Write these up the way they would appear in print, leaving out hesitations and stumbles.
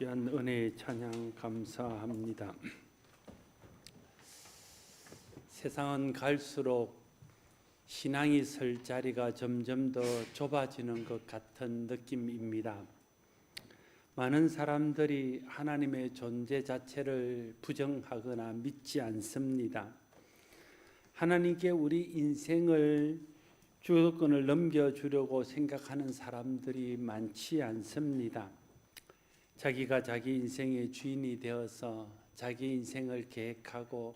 귀한 은혜의 찬양 감사합니다. 세상은 갈수록 신앙이 설 자리가 점점 더 좁아지는 것 같은 느낌입니다. 많은 사람들이 하나님의 존재 자체를 부정하거나 믿지 않습니다. 하나님께 우리 인생을 주도권을 넘겨주려고 생각하는 사람들이 많지 않습니다. 자기가 자기 인생의 주인이 되어서 자기 인생을 계획하고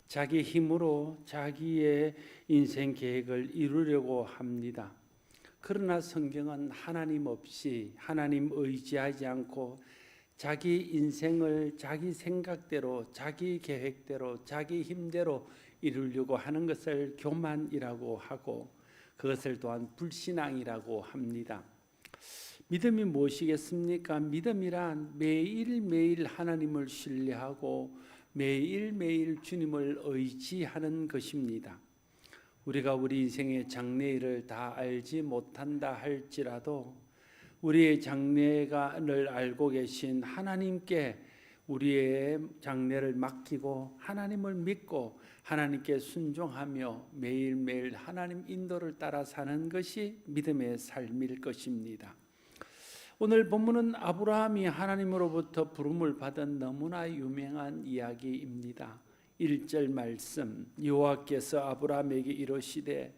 자기 힘으로 자기의 인생 계획을 이루려고 합니다. 그러나 성경은 하나님 없이, 하나님 의지하지 않고 자기 인생을 자기 생각대로, 자기 계획대로, 자기 힘대로 이루려고 하는 것을 교만이라고 하고, 그것을 또한 불신앙이라고 합니다. 믿음이 무엇이겠습니까? 믿음이란 매일매일 하나님을 신뢰하고 매일매일 주님을 의지하는 것입니다. 우리가 우리 인생의 장래일을 다 알지 못한다 할지라도 우리의 장래를 알고 계신 하나님께 우리의 장래를 맡기고 하나님을 믿고 하나님께 순종하며 매일매일 하나님 인도를 따라 사는 것이 믿음의 삶일 것입니다. 오늘 본문은 아브라함이 하나님으로부터 부름을 받은 너무나 유명한 이야기입니다. 1절 말씀, 여호와께서 아브라함에게 이르시되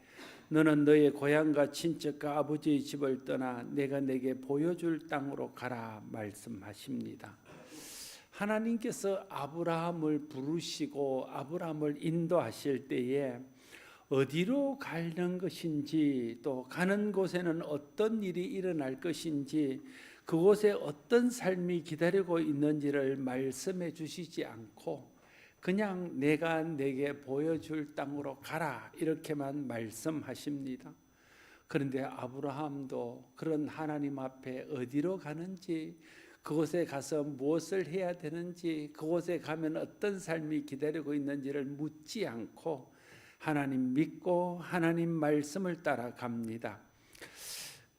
너는 너의 고향과 친척과 아버지의 집을 떠나 내가 내게 보여줄 땅으로 가라 말씀하십니다. 하나님께서 아브라함을 부르시고 아브라함을 인도하실 때에 어디로 가는 것인지, 또 가는 곳에는 어떤 일이 일어날 것인지, 그곳에 어떤 삶이 기다리고 있는지를 말씀해 주시지 않고 그냥 내가 내게 보여줄 땅으로 가라 이렇게만 말씀하십니다. 그런데 아브라함도 그런 하나님 앞에 어디로 가는지, 그곳에 가서 무엇을 해야 되는지, 그곳에 가면 어떤 삶이 기다리고 있는지를 묻지 않고 하나님 믿고 하나님 말씀을 따라갑니다.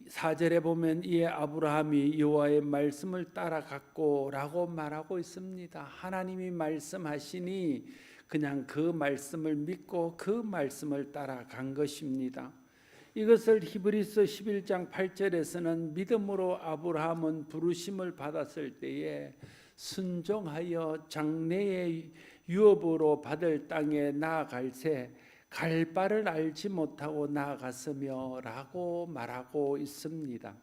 4절에 보면 이에 아브라함이 여호와의 말씀을 따라갔고 라고 말하고 있습니다. 하나님이 말씀하시니 그냥 그 말씀을 믿고 그 말씀을 따라간 것입니다. 이것을 히브리서 11장 8절에서는 믿음으로 아브라함은 부르심을 받았을 때에 순종하여 장래의 유업으로 받을 땅에 나아갈새 갈 바를 알지 못하고 나아갔으며 라고 말하고 있습니다.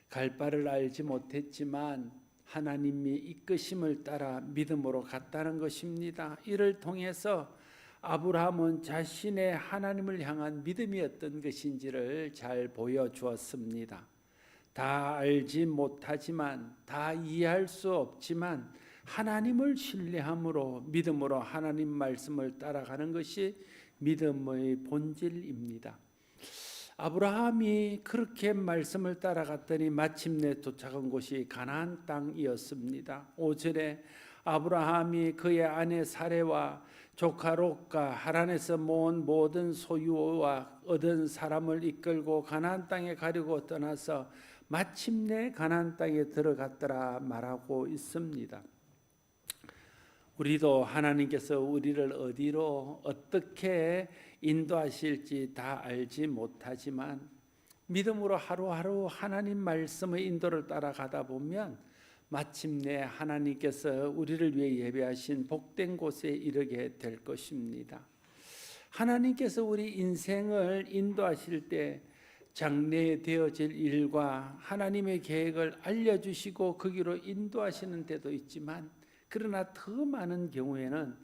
갈 바를 알지 못했지만 하나님이 이끄심을 따라 믿음으로 갔다는 것입니다. 이를 통해서 아브라함은 자신의 하나님을 향한 믿음이 어떤 것인지를 잘 보여주었습니다. 다 알지 못하지만, 다 이해할 수 없지만 하나님을 신뢰함으로 믿음으로 하나님 말씀을 따라가는 것이 믿음의 본질입니다. 아브라함이 그렇게 말씀을 따라갔더니 마침내 도착한 곳이 가나안 땅이었습니다. 5절에 아브라함이 그의 아내 사레와 조카 롯과 하란에서 모은 모든 소유와 얻은 사람을 이끌고 가나안 땅에 가려고 떠나서 마침내 가나안 땅에 들어갔더라 말하고 있습니다. 우리도 하나님께서 우리를 어디로 어떻게 인도하실지 다 알지 못하지만 믿음으로 하루하루 하나님 말씀의 인도를 따라가다 보면 마침내 하나님께서 우리를 위해 예배하신 복된 곳에 이르게 될 것입니다. 하나님께서 우리 인생을 인도하실 때 장래에 되어질 일과 하나님의 계획을 알려주시고 그 길로 인도하시는 데도 있지만, 그러나 더 많은 경우에는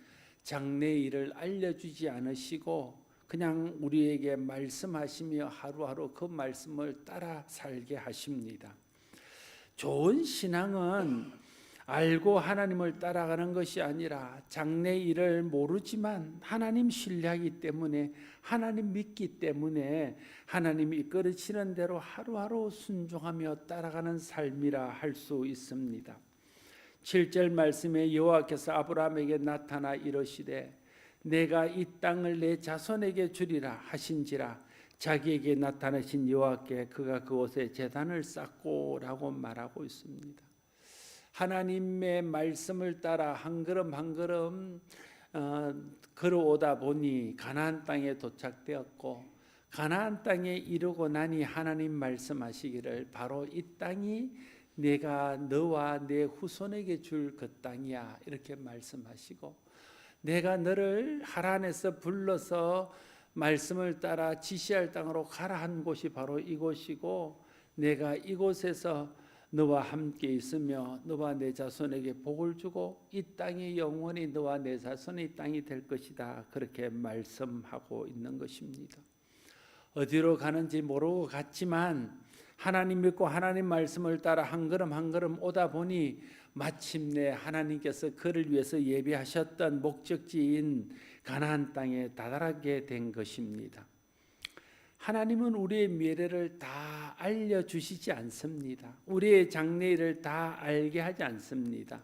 장래의 일을 알려주지 않으시고 그냥 우리에게 말씀하시며 하루하루 그 말씀을 따라 살게 하십니다. 좋은 신앙은 알고 하나님을 따라가는 것이 아니라 장래의 일을 모르지만 하나님 신뢰하기 때문에, 하나님 믿기 때문에 하나님이 이끌으시는 대로 하루하루 순종하며 따라가는 삶이라 할 수 있습니다. 7절 말씀에 여호와께서 아브라함에게 나타나 이르시되 내가 이 땅을 내 자손에게 주리라 하신지라 자기에게 나타나신 여호와께 그가 그곳에 제단을 쌓고 라고 말하고 있습니다. 하나님의 말씀을 따라 한 걸음 한 걸음 걸어오다 보니 가나안 땅에 도착되었고, 가나안 땅에 이르고 나니 하나님 말씀하시기를 바로 이 땅이 내가 너와 내 후손에게 줄 그 땅이야, 이렇게 말씀하시고, 내가 너를 하란에서 불러서 말씀을 따라 지시할 땅으로 가라 한 곳이 바로 이곳이고, 내가 이곳에서 너와 함께 있으며 너와 내 자손에게 복을 주고 이 땅이 영원히 너와 내 자손의 땅이 될 것이다, 그렇게 말씀하고 있는 것입니다. 어디로 가는지 모르고 갔지만 하나님 믿고 하나님 말씀을 따라 한 걸음 한 걸음 오다 보니 마침내 하나님께서 그를 위해서 예비하셨던 목적지인 가나안 땅에 다다르게 된 것입니다. 하나님은 우리의 미래를 다 알려주시지 않습니다. 우리의 장래일을 다 알게 하지 않습니다.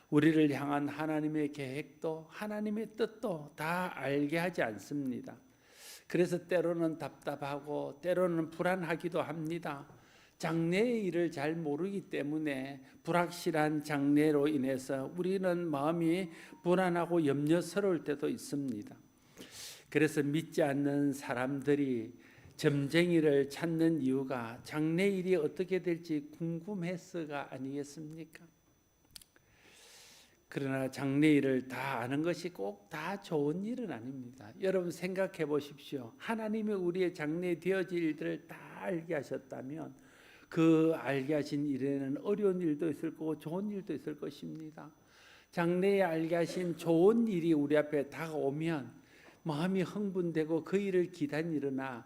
우리를 향한 하나님의 계획도 하나님의 뜻도 다 알게 하지 않습니다. 그래서 때로는 답답하고 때로는 불안하기도 합니다. 장래의 일을 잘 모르기 때문에 불확실한 장래로 인해서 우리는 마음이 불안하고 염려스러울 때도 있습니다. 그래서 믿지 않는 사람들이 점쟁이를 찾는 이유가 장래일이 어떻게 될지 궁금해서가 아니겠습니까? 그러나 장래일을 다 아는 것이 꼭 다 좋은 일은 아닙니다. 여러분 생각해 보십시오. 하나님이 우리의 장래 되어질 일들을 다 알게 하셨다면 그 알게 하신 일에는 어려운 일도 있을 거고 좋은 일도 있을 것입니다. 장래에 알게 하신 좋은 일이 우리 앞에 다가오면 마음이 흥분되고 그 일을 기다리려나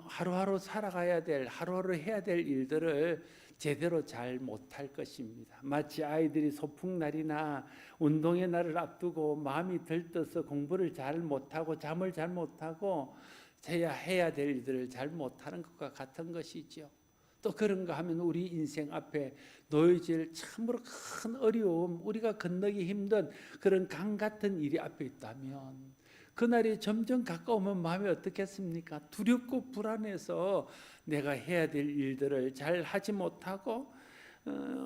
하루하루 살아가야 될, 하루하루 해야 될 일들을 제대로 잘 못할 것입니다. 마치 아이들이 소풍날이나 운동의 날을 앞두고 마음이 들떠서 공부를 잘 못하고 잠을 잘 못하고 해야 될 일들을 잘 못하는 것과 같은 것이죠. 또 그런가 하면 우리 인생 앞에 놓여질 참으로 큰 어려움, 우리가 건너기 힘든 그런 강 같은 일이 앞에 있다면 그날이 점점 가까우면 마음이 어떻겠습니까? 두렵고 불안해서 내가 해야 될 일들을 잘 하지 못하고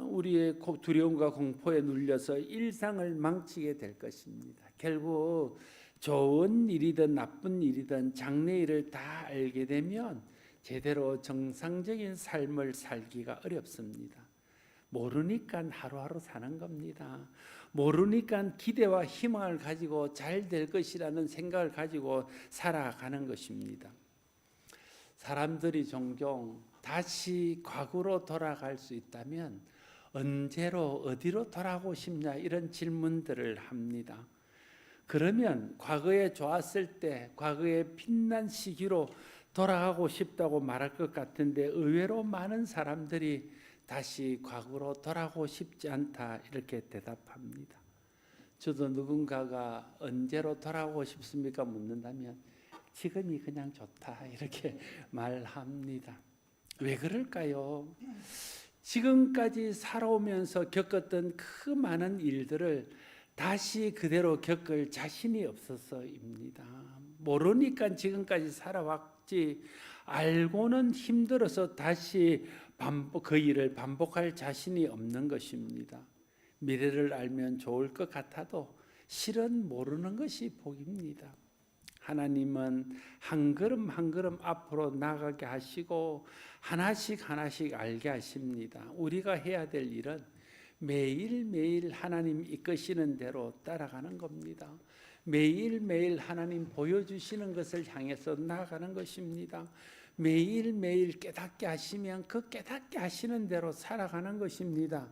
우리의 두려움과 공포에 눌려서 일상을 망치게 될 것입니다. 결국 좋은 일이든 나쁜 일이든 장래일을 다 알게 되면 제대로 정상적인 삶을 살기가 어렵습니다. 모르니까 하루하루 사는 겁니다. 모르니까 기대와 희망을 가지고 잘 될 것이라는 생각을 가지고 살아가는 것입니다. 사람들이 종종 다시 과거로 돌아갈 수 있다면 언제로 어디로 돌아가고 싶냐 이런 질문들을 합니다. 그러면 과거에 좋았을 때 과거의 빛난 시기로 돌아가고 싶다고 말할 것 같은데 의외로 많은 사람들이 다시 과거로 돌아가고 싶지 않다 이렇게 대답합니다. 저도 누군가가 언제로 돌아가고 싶습니까 묻는다면 지금이 그냥 좋다 이렇게 말합니다. 왜 그럴까요? 지금까지 살아오면서 겪었던 그 많은 일들을 다시 그대로 겪을 자신이 없어서입니다. 모르니까 지금까지 살아왔지 알고는 힘들어서 다시 그 일을 반복할 자신이 없는 것입니다. 미래를 알면 좋을 것 같아도 실은 모르는 것이 복입니다. 하나님은 한 걸음 한 걸음 앞으로 나가게 하시고 하나씩 하나씩 알게 하십니다. 우리가 해야 될 일은 매일매일 하나님 이끄시는 대로 따라가는 겁니다. 매일매일 하나님 보여주시는 것을 향해서 나아가는 것입니다. 매일매일 깨닫게 하시면 그 깨닫게 하시는 대로 살아가는 것입니다.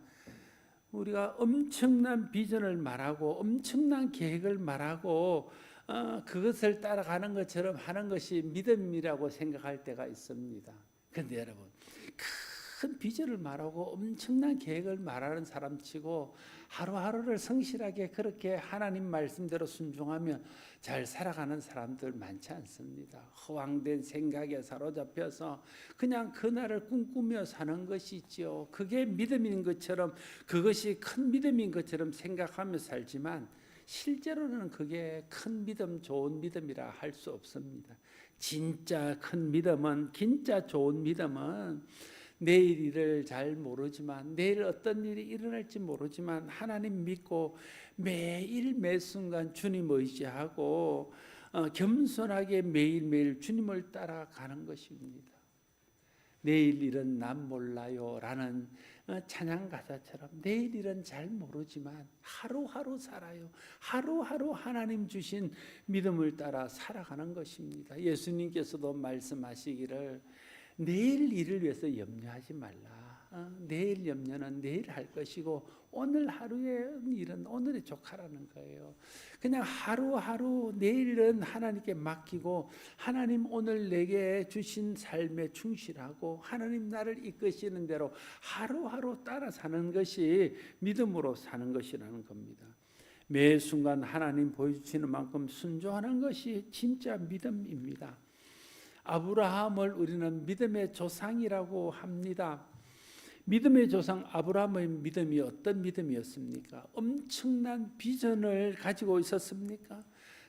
우리가 엄청난 비전을 말하고 엄청난 계획을 말하고 그것을 따라가는 것처럼 하는 것이 믿음이라고 생각할 때가 있습니다. 그런데 여러분 큰 비전을 말하고 엄청난 계획을 말하는 사람치고 하루하루를 성실하게 그렇게 하나님 말씀대로 순종하며 잘 살아가는 사람들 많지 않습니다. 허황된 생각에 사로잡혀서 그냥 그날을 꿈꾸며 사는 것이지요. 그게 믿음인 것처럼 그것이 큰 믿음인 것처럼 생각하며 살지만 실제로는 그게 큰 믿음, 좋은 믿음이라 할 수 없습니다. 진짜 큰 믿음은, 진짜 좋은 믿음은 내일 일을 잘 모르지만, 내일 어떤 일이 일어날지 모르지만 하나님 믿고 매일 매순간 주님 의지하고 겸손하게 매일매일 주님을 따라가는 것입니다. 내일 일은 난 몰라요 라는 찬양 가사처럼 내일 일은 잘 모르지만 하루하루 살아요. 하루하루 하나님 주신 믿음을 따라 살아가는 것입니다. 예수님께서도 말씀하시기를 내일 일을 위해서 염려하지 말라. 내일 염려는 내일 할 것이고 오늘 하루의 일은 오늘에 족하라는 거예요. 그냥 하루하루 내일은 하나님께 맡기고 하나님 오늘 내게 주신 삶에 충실하고 하나님 나를 이끄시는 대로 하루하루 따라 사는 것이 믿음으로 사는 것이라는 겁니다. 매 순간 하나님 보여주시는 만큼 순종하는 것이 진짜 믿음입니다. 아브라함을 우리는 믿음의 조상이라고 합니다. 믿음의 조상 아브라함의 믿음이 어떤 믿음이었습니까? 엄청난 비전을 가지고 있었습니까?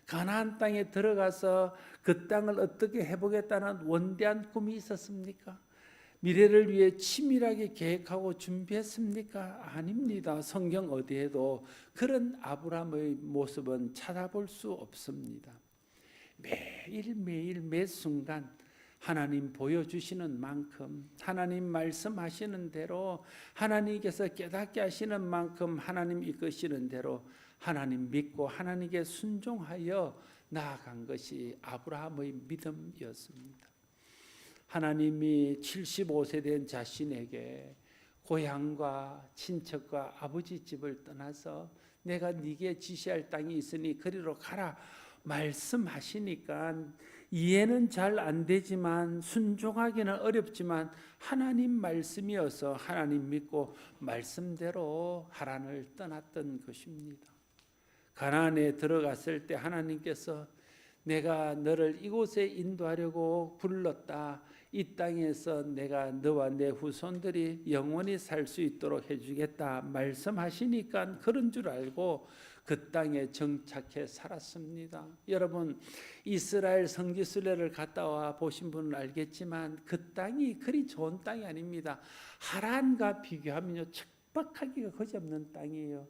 가나안 땅에 들어가서 그 땅을 어떻게 해보겠다는 원대한 꿈이 있었습니까? 미래를 위해 치밀하게 계획하고 준비했습니까? 아닙니다. 성경 어디에도 그런 아브라함의 모습은 찾아볼 수 없습니다. 매일매일 매 순간 하나님 보여주시는 만큼, 하나님 말씀하시는 대로, 하나님께서 깨닫게 하시는 만큼 하나님 이끄시는 대로 하나님 믿고 하나님께 순종하여 나아간 것이 아브라함의 믿음이었습니다. 하나님이 75세 된 자신에게 고향과 친척과 아버지 집을 떠나서 내가 네게 지시할 땅이 있으니 그리로 가라 말씀하시니까 이해는 잘 안 되지만 순종하기는 어렵지만 하나님 말씀이어서 하나님 믿고 말씀대로 하란을 떠났던 것입니다. 가나안에 들어갔을 때 하나님께서 내가 너를 이곳에 인도하려고 불렀다. 이 땅에서 내가 너와 내 후손들이 영원히 살 수 있도록 해주겠다 말씀하시니까 그런 줄 알고 그 땅에 정착해 살았습니다. 여러분 이스라엘 성지순례를 갔다 와 보신 분은 알겠지만 그 땅이 그리 좋은 땅이 아닙니다. 하란과 비교하면요 척박하기가 거지없는 땅이에요.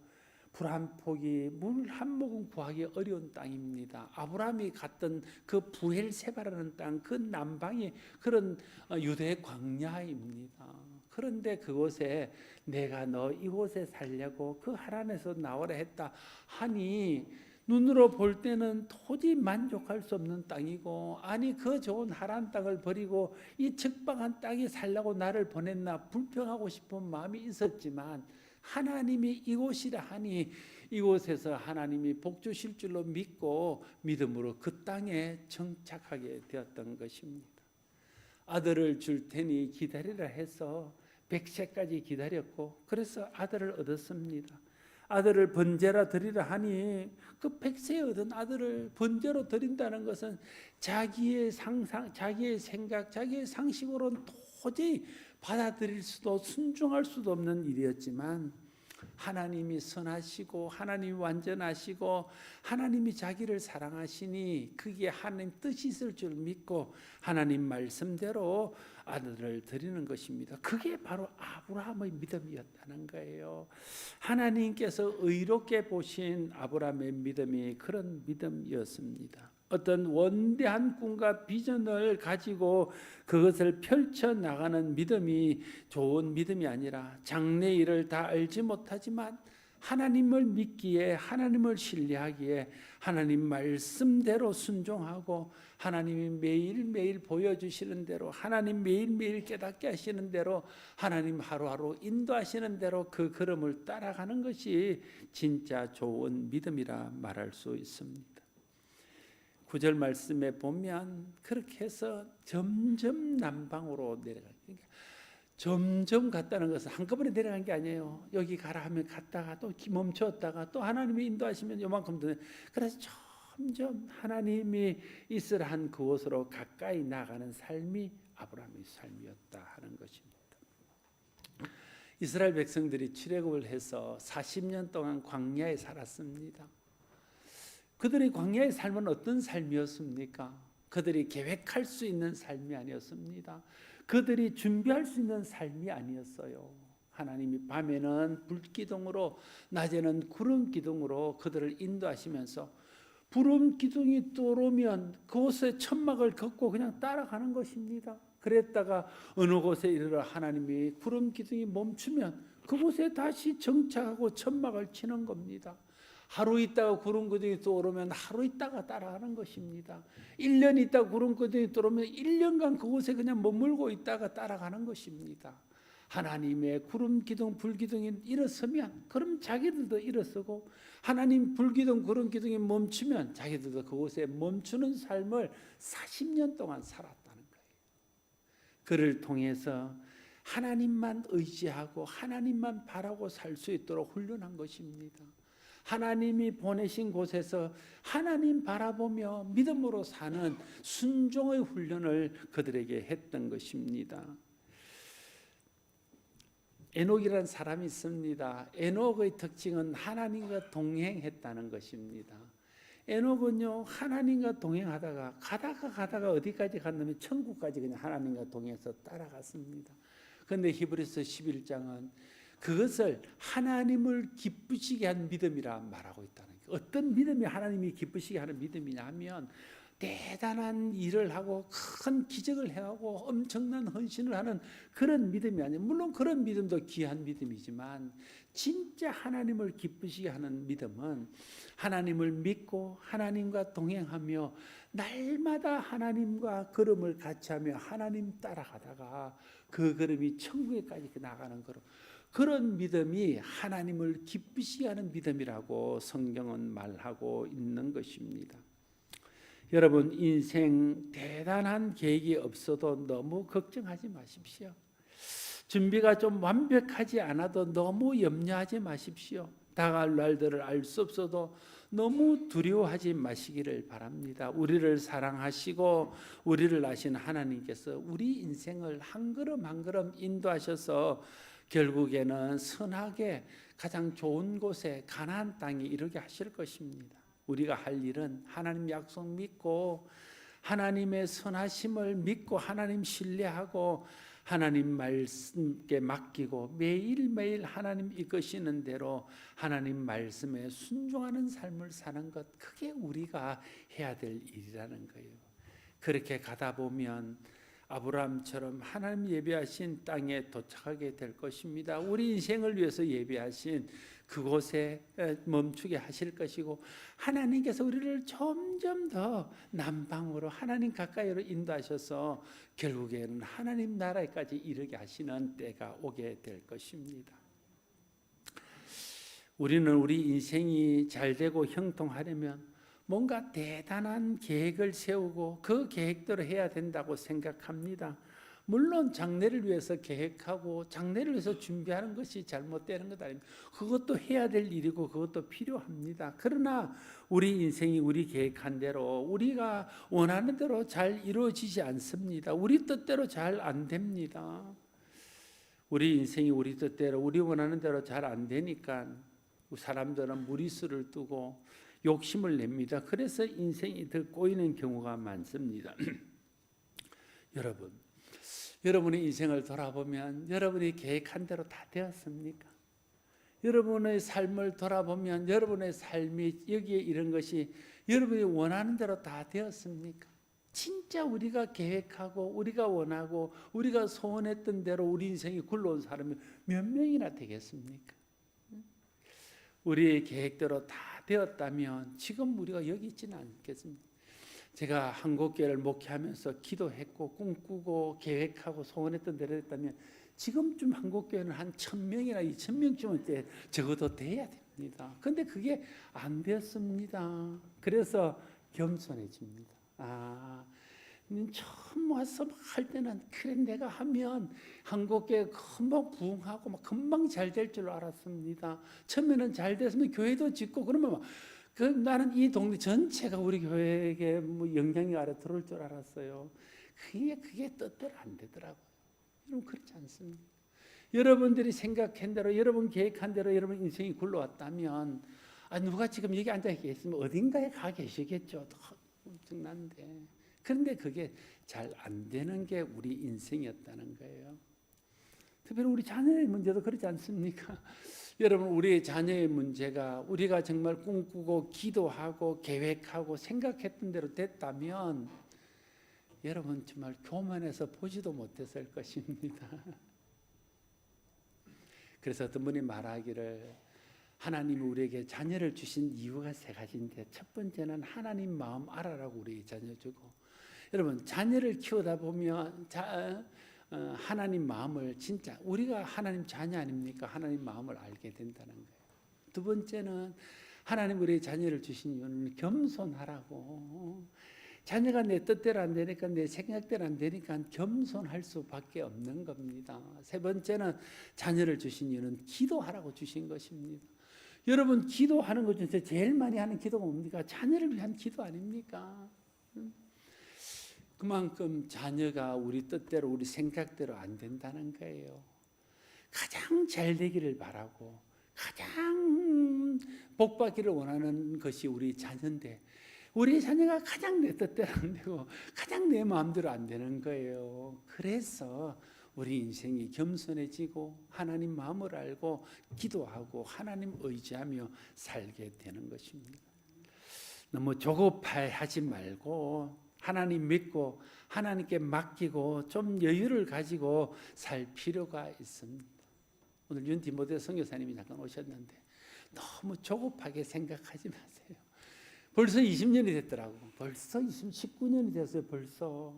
불 한 포기, 물 한 모금 구하기 어려운 땅입니다. 아브라함이 갔던 그 부엘세바라는 땅, 그 남방이 그런 유대 광야입니다. 그런데 그곳에 내가 너 이곳에 살려고 그 하란에서 나오라 했다 하니 눈으로 볼 때는 도저히 만족할 수 없는 땅이고 아니 그 좋은 하란 땅을 버리고 이 척박한 땅에 살려고 나를 보냈나 불평하고 싶은 마음이 있었지만 하나님이 이곳이라 하니 이곳에서 하나님이 복 주실 줄로 믿고 믿음으로 그 땅에 정착하게 되었던 것입니다. 아들을 줄 테니 기다리라 해서 100세까지 기다렸고 그래서 아들을 얻었습니다. 아들을 번제라 드리라 하니 그 100세에 얻은 아들을 번제로 드린다는 것은 자기의 상상, 자기의 생각, 자기의 상식으로는 도저히 받아들일 수도 순종할 수도 없는 일이었지만 하나님이 선하시고 하나님이 완전하시고 하나님이 자기를 사랑하시니 그게 하나님 뜻이 있을 줄 믿고 하나님 말씀대로 아들을 드리는 것입니다. 그게 바로 아브라함의 믿음이었다는 거예요. 하나님께서 의롭게 보신 아브라함의 믿음이 그런 믿음이었습니다. 어떤 원대한 꿈과 비전을 가지고 그것을 펼쳐나가는 믿음이 좋은 믿음이 아니라 장래일을 다 알지 못하지만 하나님을 믿기에 하나님을 신뢰하기에 하나님 말씀대로 순종하고 하나님이 매일매일 보여주시는 대로 하나님 매일매일 깨닫게 하시는 대로 하나님 하루하루 인도하시는 대로 그 걸음을 따라가는 것이 진짜 좋은 믿음이라 말할 수 있습니다. 9절 말씀에 보면 그렇게 해서 점점 남방으로 내려가요. 그러니까 점점 갔다는 것은 한꺼번에 내려간 게 아니에요. 여기 가라 하면 갔다가 또 멈췄다가 또 하나님이 인도하시면 요만큼 더. 그래서 점점 하나님이 있으라 한 그곳으로 가까이 나가는 삶이 아브라함의 삶이었다 하는 것입니다. 이스라엘 백성들이 출애굽을 해서 40년 동안 광야에 살았습니다. 그들의 광야의 삶은 어떤 삶이었습니까? 그들이 계획할 수 있는 삶이 아니었습니다. 그들이 준비할 수 있는 삶이 아니었어요. 하나님이 밤에는 불기둥으로 낮에는 구름 기둥으로 그들을 인도하시면서 구름 기둥이 떠오르면 그곳에 천막을 걷고 그냥 따라가는 것입니다. 그랬다가 어느 곳에 이르러 하나님이 구름 기둥이 멈추면 그곳에 다시 정착하고 천막을 치는 겁니다. 하루 있다가 구름 기둥이 떠오르면 하루 있다가 따라가는 것입니다. 1년 있다가 구름 기둥이 떠오르면 1년간 그곳에 그냥 머물고 있다가 따라가는 것입니다. 하나님의 구름 기둥 불 기둥이 일어서면 그럼 자기들도 일어서고, 하나님 불 기둥 구름 기둥이 멈추면 자기들도 그곳에 멈추는 삶을 40년 동안 살았다는 거예요. 그를 통해서 하나님만 의지하고 하나님만 바라고 살 수 있도록 훈련한 것입니다. 하나님이 보내신 곳에서 하나님 바라보며 믿음으로 사는 순종의 훈련을 그들에게 했던 것입니다. 에녹이라는 사람이 있습니다. 에녹의 특징은 하나님과 동행했다는 것입니다. 에녹은요, 하나님과 동행하다가 가다가 어디까지 갔냐면 천국까지 그냥 하나님과 동행해서 따라갔습니다. 그런데 히브리서 11장은 그것을 하나님을 기쁘시게 한 믿음이라 말하고 있다는 거예요. 어떤 믿음이 하나님이 기쁘시게 하는 믿음이냐면 대단한 일을 하고 큰 기적을 행하고 엄청난 헌신을 하는 그런 믿음이 아니에요. 물론 그런 믿음도 귀한 믿음이지만 진짜 하나님을 기쁘시게 하는 믿음은 하나님을 믿고 하나님과 동행하며 날마다 하나님과 걸음을 같이 하며 하나님 따라가다가 그 걸음이 천국에까지 나가는 걸음, 그런 믿음이 하나님을 기쁘시게 하는 믿음이라고 성경은 말하고 있는 것입니다. 여러분, 인생 대단한 계획이 없어도 너무 걱정하지 마십시오. 준비가 좀 완벽하지 않아도 너무 염려하지 마십시오. 다가올 날들을 알 수 없어도 너무 두려워하지 마시기를 바랍니다. 우리를 사랑하시고 우리를 아신 하나님께서 우리 인생을 한 걸음 한 걸음 인도하셔서 결국에는 선하게 가장 좋은 곳에 가나안 땅에 이르게 하실 것입니다. 우리가 할 일은 하나님 약속 믿고 하나님의 선하심을 믿고 하나님 신뢰하고 하나님 말씀께 맡기고 매일매일 하나님 이끄시는 대로 하나님 말씀에 순종하는 삶을 사는 것, 그게 우리가 해야 될 일이라는 거예요. 그렇게 가다 보면 아브라함처럼 하나님 예배하신 땅에 도착하게 될 것입니다. 우리 인생을 위해서 예배하신 그곳에 멈추게 하실 것이고, 하나님께서 우리를 점점 더 남방으로 하나님 가까이로 인도하셔서 결국에는 하나님 나라에까지 이르게 하시는 때가 오게 될 것입니다. 우리는 우리 인생이 잘되고 형통하려면 뭔가 대단한 계획을 세우고 그 계획대로 해야 된다고 생각합니다. 물론 장래를 위해서 계획하고 장래를 위해서 준비하는 것이 잘못되는 것 아닙니다. 그것도 해야 될 일이고 그것도 필요합니다. 그러나 우리 인생이 우리 계획한 대로, 우리가 원하는 대로 잘 이루어지지 않습니다. 우리 뜻대로 잘 안 됩니다. 우리 인생이 우리 뜻대로, 우리 원하는 대로 잘 안 되니까 사람들은 무리수를 두고 욕심을 냅니다. 그래서 인생이 더 꼬이는 경우가 많습니다. 여러분의 인생을 돌아보면 여러분이 계획한 대로 다 되었습니까? 여러분의 삶을 돌아보면 여러분의 삶이 여기에 이런 것이 여러분이 원하는 대로 다 되었습니까? 진짜 우리가 계획하고 우리가 원하고 우리가 소원했던 대로 우리 인생이 굴러온 사람이 몇 명이나 되겠습니까? 우리의 계획대로 다 되었다면 지금 우리가 여기 있지는 않겠습니까? 제가 한국교회를 목회하면서 기도했고 꿈꾸고 계획하고 소원했던 대로 했다면 지금쯤 한국교회는 한 1,000명이나 2,000명쯤은 적어도 돼야 됩니다. 그런데 그게 안 되었습니다. 그래서 겸손해집니다. 처음 와서 막 할 때는 그래 내가 하면 한국교회 금방 부흥하고 막 금방 잘 될 줄 알았습니다. 처음에는 잘 됐으면 교회도 짓고 그러면 막 나는 이 동네 전체가 우리 교회에게 뭐 영향이 아래 들어올 줄 알았어요. 그게 뜻대로 안 되더라고요. 여러분 그렇지 않습니까? 여러분들이 생각한 대로, 여러분 계획한 대로 여러분 인생이 굴러왔다면 누가 지금 여기 앉아 계시면 어딘가에 가 계시겠죠. 엄청난데 그런데 그게 잘 안 되는 게 우리 인생이었다는 거예요. 특별히 우리 자녀의 문제도 그렇지 않습니까? 여러분, 우리 자녀의 문제가 우리가 정말 꿈꾸고 기도하고 계획하고 생각했던 대로 됐다면 여러분 정말 교만해서 보지도 못했을 것입니다. 그래서 어떤 분이 말하기를 하나님이 우리에게 자녀를 주신 이유가 세 가지인데 첫 번째는 하나님 마음 알아라고 우리에게 자녀 주고, 여러분 자녀를 키우다 보면 하나님 마음을 진짜 우리가 하나님 자녀 아닙니까? 하나님 마음을 알게 된다는 거예요. 두 번째는 하나님 우리에게 자녀를 주신 이유는 겸손하라고. 자녀가 내 뜻대로 안 되니까 내 생각대로 안 되니까 겸손할 수밖에 없는 겁니다. 세 번째는 자녀를 주신 이유는 기도하라고 주신 것입니다. 여러분 기도하는 것 중에서 제일 많이 하는 기도가 뭡니까? 자녀를 위한 기도 아닙니까? 그만큼 자녀가 우리 뜻대로 우리 생각대로 안 된다는 거예요. 가장 잘 되기를 바라고 가장 복받기를 원하는 것이 우리 자녀인데 우리 자녀가 가장 내 뜻대로 안 되고 가장 내 마음대로 안 되는 거예요. 그래서 우리 인생이 겸손해지고 하나님 마음을 알고 기도하고 하나님 의지하며 살게 되는 것입니다. 너무 조급하지 말고 하나님 믿고 하나님께 맡기고 좀 여유를 가지고 살 필요가 있습니다. 오늘 윤디모데 선교사님이 잠깐 오셨는데 너무 조급하게 생각하지 마세요. 벌써 20년이 됐더라고. 벌써 19년이 됐어요. 벌써.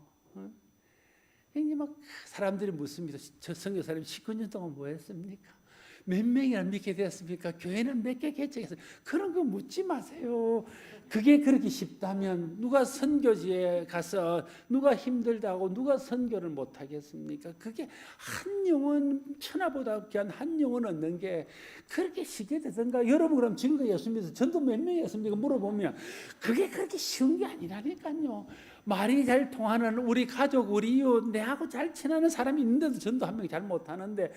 형님 막 사람들이 묻습니다. 저 선교사님 19년 동안 뭐 했습니까? 몇 명이나 믿게 되었습니까? 교회는 몇 개 개척했어요? 그런 거 묻지 마세요. 그게 그렇게 쉽다면 누가 선교지에 가서 누가 힘들다고 누가 선교를 못 하겠습니까? 그게 한 영혼 천하보다 귀한 한 영혼 얻는 게 그렇게 쉽게 되던가? 여러분 그럼 지금까지 예수 믿어서 전도 몇 명이 했습니까? 물어보면 그게 그렇게 쉬운 게 아니라니까요. 말이 잘 통하는 우리 가족, 우리 이웃, 내하고 잘 친하는 사람이 있는데도 전도 한 명 잘 못하는데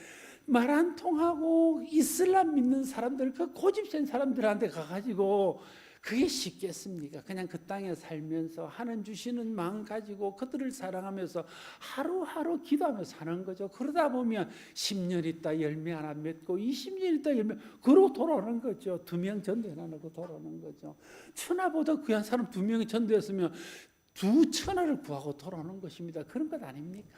말 안 통하고 이슬람 믿는 사람들, 그 고집센 사람들한테 가가지고 그게 쉽겠습니까? 그냥 그 땅에 살면서 하는 주시는 마음 가지고 그들을 사랑하면서 하루하루 기도하며 사는 거죠. 그러다 보면 10년 있다 열매 하나 맺고 20년 있다 열매, 그러고 돌아오는 거죠. 2명 전도해 나누고 돌아오는 거죠. 천하보다 귀한 사람 2명이 전도했으면 2천하를 구하고 돌아오는 것입니다. 그런 것 아닙니까?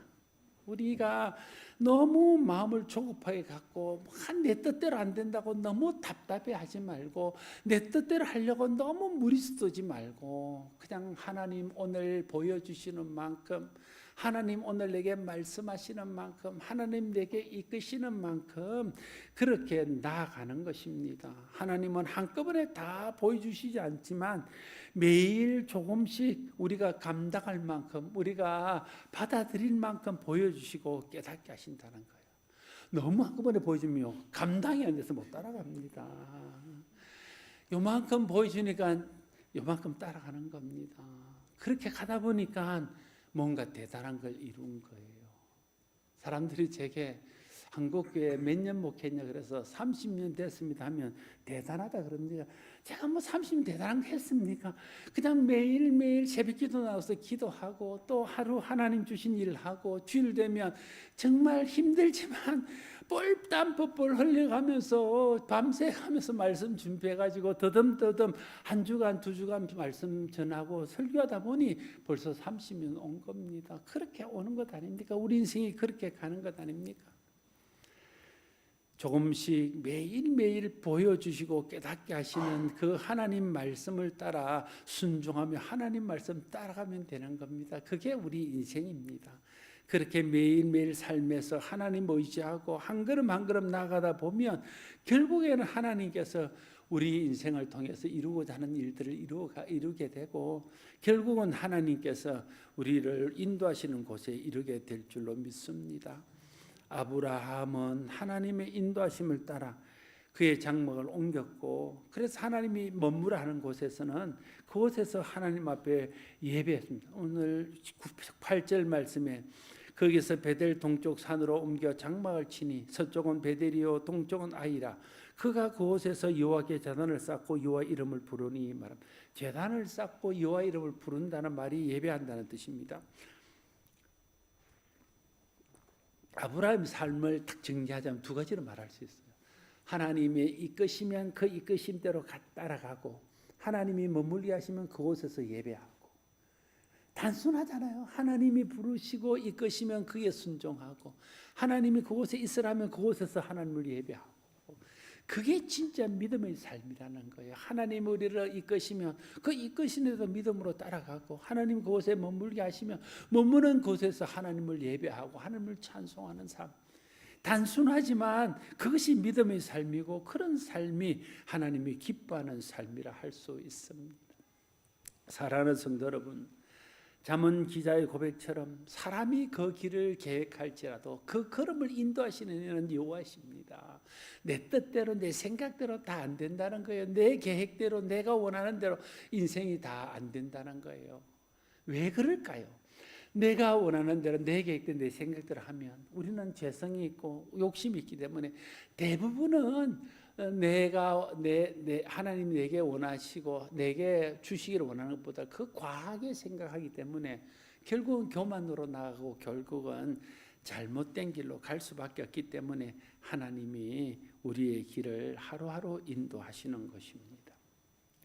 우리가 너무 마음을 조급하게 갖고 내 뜻대로 안 된다고 너무 답답해하지 말고 내 뜻대로 하려고 너무 무리쓰지 말고 그냥 하나님 오늘 보여주시는 만큼, 하나님 오늘 내게 말씀하시는 만큼, 하나님 내게 이끄시는 만큼 그렇게 나아가는 것입니다. 하나님은 한꺼번에 다 보여주시지 않지만 매일 조금씩 우리가 감당할 만큼, 우리가 받아들일 만큼 보여주시고 깨닫게 하신다는 거예요. 너무 한꺼번에 보여주면 감당이 안 돼서 못 따라갑니다. 요만큼 보여주니까 요만큼 따라가는 겁니다. 그렇게 가다 보니까 뭔가 대단한 걸 이룬 거예요. 사람들이 제게 한국교회 몇 년 목회했냐 그래서 30년 됐습니다 하면 대단하다 그럽니다. 제가 뭐 30년 대단한 거 했습니까? 그냥 매일매일 새벽기도 나와서 기도하고 또 하루 하나님 주신 일을 하고 주일 되면 정말 힘들지만 뻘땀 뻘뻘 흘려가면서 밤새 가면서 말씀 준비해가지고 더듬더듬 한 주간 두 주간 말씀 전하고 설교하다 보니 벌써 30년 온 겁니다. 그렇게 오는 것 아닙니까? 우리 인생이 그렇게 가는 것 아닙니까? 조금씩 매일매일 보여주시고 깨닫게 하시는 그 하나님 말씀을 따라 순종하며 하나님 말씀 따라가면 되는 겁니다. 그게 우리 인생입니다. 그렇게 매일매일 삶에서 하나님 의지하고 한 걸음 한 걸음 나가다 보면 결국에는 하나님께서 우리 인생을 통해서 이루고자 하는 일들을 이루게 되고 결국은 하나님께서 우리를 인도하시는 곳에 이르게 될 줄로 믿습니다. 아브라함은 하나님의 인도하심을 따라 그의 장막을 옮겼고 그래서 하나님이 머무라 하는 곳에서는 그곳에서 하나님 앞에 예배했습니다. 오늘 8절 말씀에 거기서 베델 동쪽 산으로 옮겨 장막을 치니 서쪽은 베델이요 동쪽은 아이라. 그가 그곳에서 여호와께 제단을 쌓고 여호와 이름을 부르니 말함. 제단을 쌓고 여호와 이름을 부른다는 말이 예배한다는 뜻입니다. 아브라함의 삶을 딱 정리하자면 두 가지로 말할 수 있어요. 하나님이 이끄시면 그 이끄심대로 따라가고, 하나님이 머물게 하시면 그곳에서 예배하고. 단순하잖아요. 하나님이 부르시고 이끄시면 그에 순종하고, 하나님이 그곳에 있으라면 그곳에서 하나님을 예배하고. 그게 진짜 믿음의 삶이라는 거예요. 하나님 우리를 이끄시면 그 이끄시는 데도 믿음으로 따라가고, 하나님 그곳에 머물게 하시면 머무는 곳에서 하나님을 예배하고 하나님을 찬송하는 삶. 단순하지만 그것이 믿음의 삶이고, 그런 삶이 하나님이 기뻐하는 삶이라 할 수 있습니다. 사랑하는 성도 여러분, 잠언 기자의 고백처럼 사람이 그 길을 계획할지라도 그 걸음을 인도하시는 이는 여호와십니다. 내 뜻대로 내 생각대로 다 안 된다는 거예요. 내 계획대로 내가 원하는 대로 인생이 다 안 된다는 거예요. 왜 그럴까요? 내가 원하는 대로 내 계획대로 내 생각대로 하면 우리는 죄성이 있고 욕심이 있기 때문에 대부분은 하나님 내게 원하시고 내게 주시기를 원하는 것보다 그 과하게 생각하기 때문에 결국은 교만으로 나가고 결국은 잘못된 길로 갈 수밖에 없기 때문에 하나님이 우리의 길을 하루하루 인도하시는 것입니다.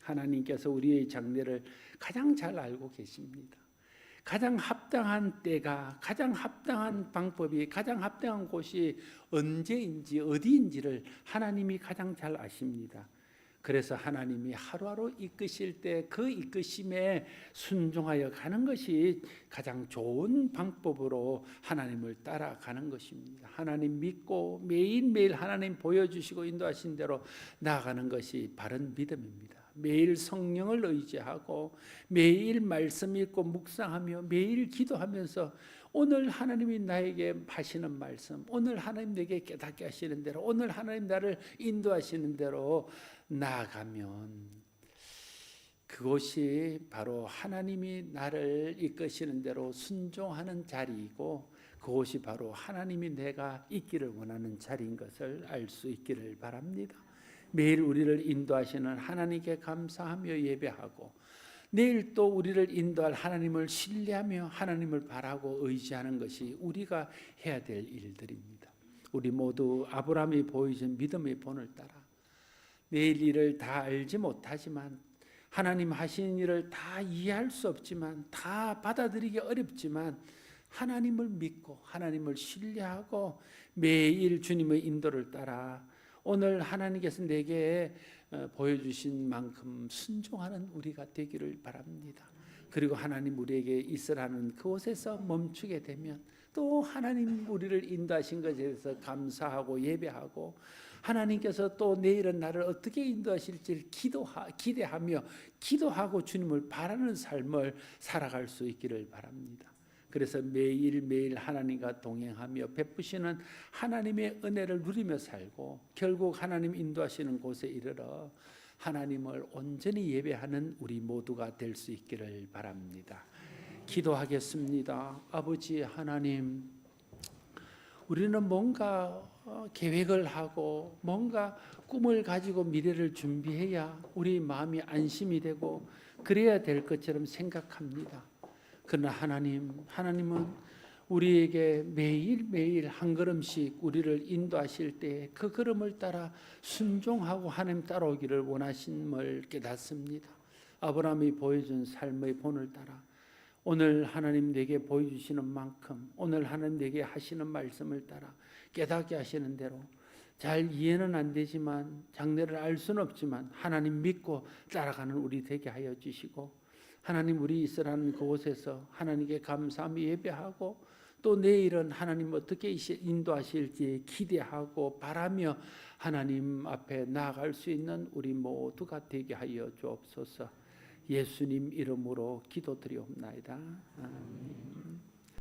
하나님께서 우리의 장래를 가장 잘 알고 계십니다. 가장 합당한 때가, 가장 합당한 방법이, 가장 합당한 곳이 언제인지 어디인지를 하나님이 가장 잘 아십니다. 그래서 하나님이 하루하루 이끄실 때 그 이끄심에 순종하여 가는 것이 가장 좋은 방법으로 하나님을 따라가는 것입니다. 하나님 믿고 매일매일 하나님 보여주시고 인도하신 대로 나아가는 것이 바른 믿음입니다. 매일 성령을 의지하고 매일 말씀 읽고 묵상하며 매일 기도하면서 오늘 하나님이 나에게 하시는 말씀, 오늘 하나님 내게 깨닫게 하시는 대로, 오늘 하나님 나를 인도하시는 대로 나아가면 그것이 바로 하나님이 나를 이끄시는 대로 순종하는 자리이고, 그것이 바로 하나님이 내가 있기를 원하는 자리인 것을 알 수 있기를 바랍니다. 매일 우리를 인도하시는 하나님께 감사하며 예배하고, 내일 또 우리를 인도할 하나님을 신뢰하며 하나님을 바라고 의지하는 것이 우리가 해야 될 일들입니다. 우리 모두 아브라함이 보여준 믿음의 본을 따라 내일 일을 다 알지 못하지만, 하나님 하시는 일을 다 이해할 수 없지만, 다 받아들이기 어렵지만 하나님을 믿고 하나님을 신뢰하고 매일 주님의 인도를 따라 오늘 하나님께서 내게 보여주신 만큼 순종하는 우리가 되기를 바랍니다. 그리고 하나님 우리에게 있으라는 그곳에서 멈추게 되면 또 하나님 우리를 인도하신 것에 대해서 감사하고 예배하고, 하나님께서 또 내일은 나를 어떻게 인도하실지 기대하며 기도하고 주님을 바라는 삶을 살아갈 수 있기를 바랍니다. 그래서 매일매일 하나님과 동행하며 베푸시는 하나님의 은혜를 누리며 살고, 결국 하나님 인도하시는 곳에 이르러 하나님을 온전히 예배하는 우리 모두가 될 수 있기를 바랍니다. 기도하겠습니다. 아버지 하나님, 우리는 뭔가 계획을 하고 뭔가 꿈을 가지고 미래를 준비해야 우리 마음이 안심이 되고 그래야 될 것처럼 생각합니다. 그러나 하나님은 우리에게 매일매일 한 걸음씩 우리를 인도하실 때 그 걸음을 따라 순종하고 하나님 따라오기를 원하심을 깨닫습니다. 아브라함이 보여준 삶의 본을 따라 오늘 하나님 내게 보여주시는 만큼, 오늘 하나님 내게 하시는 말씀을 따라 깨닫게 하시는 대로, 잘 이해는 안 되지만 장래를 알 수는 없지만 하나님 믿고 따라가는 우리 되게 하여 주시고, 하나님 우리 있으라는 그곳에서 하나님께 감사하며 예배하고, 또 내일은 하나님 어떻게 인도하실지 기대하고 바라며 하나님 앞에 나아갈 수 있는 우리 모두가 되게 하여 주옵소서. 예수님 이름으로 기도드리옵나이다. 아멘.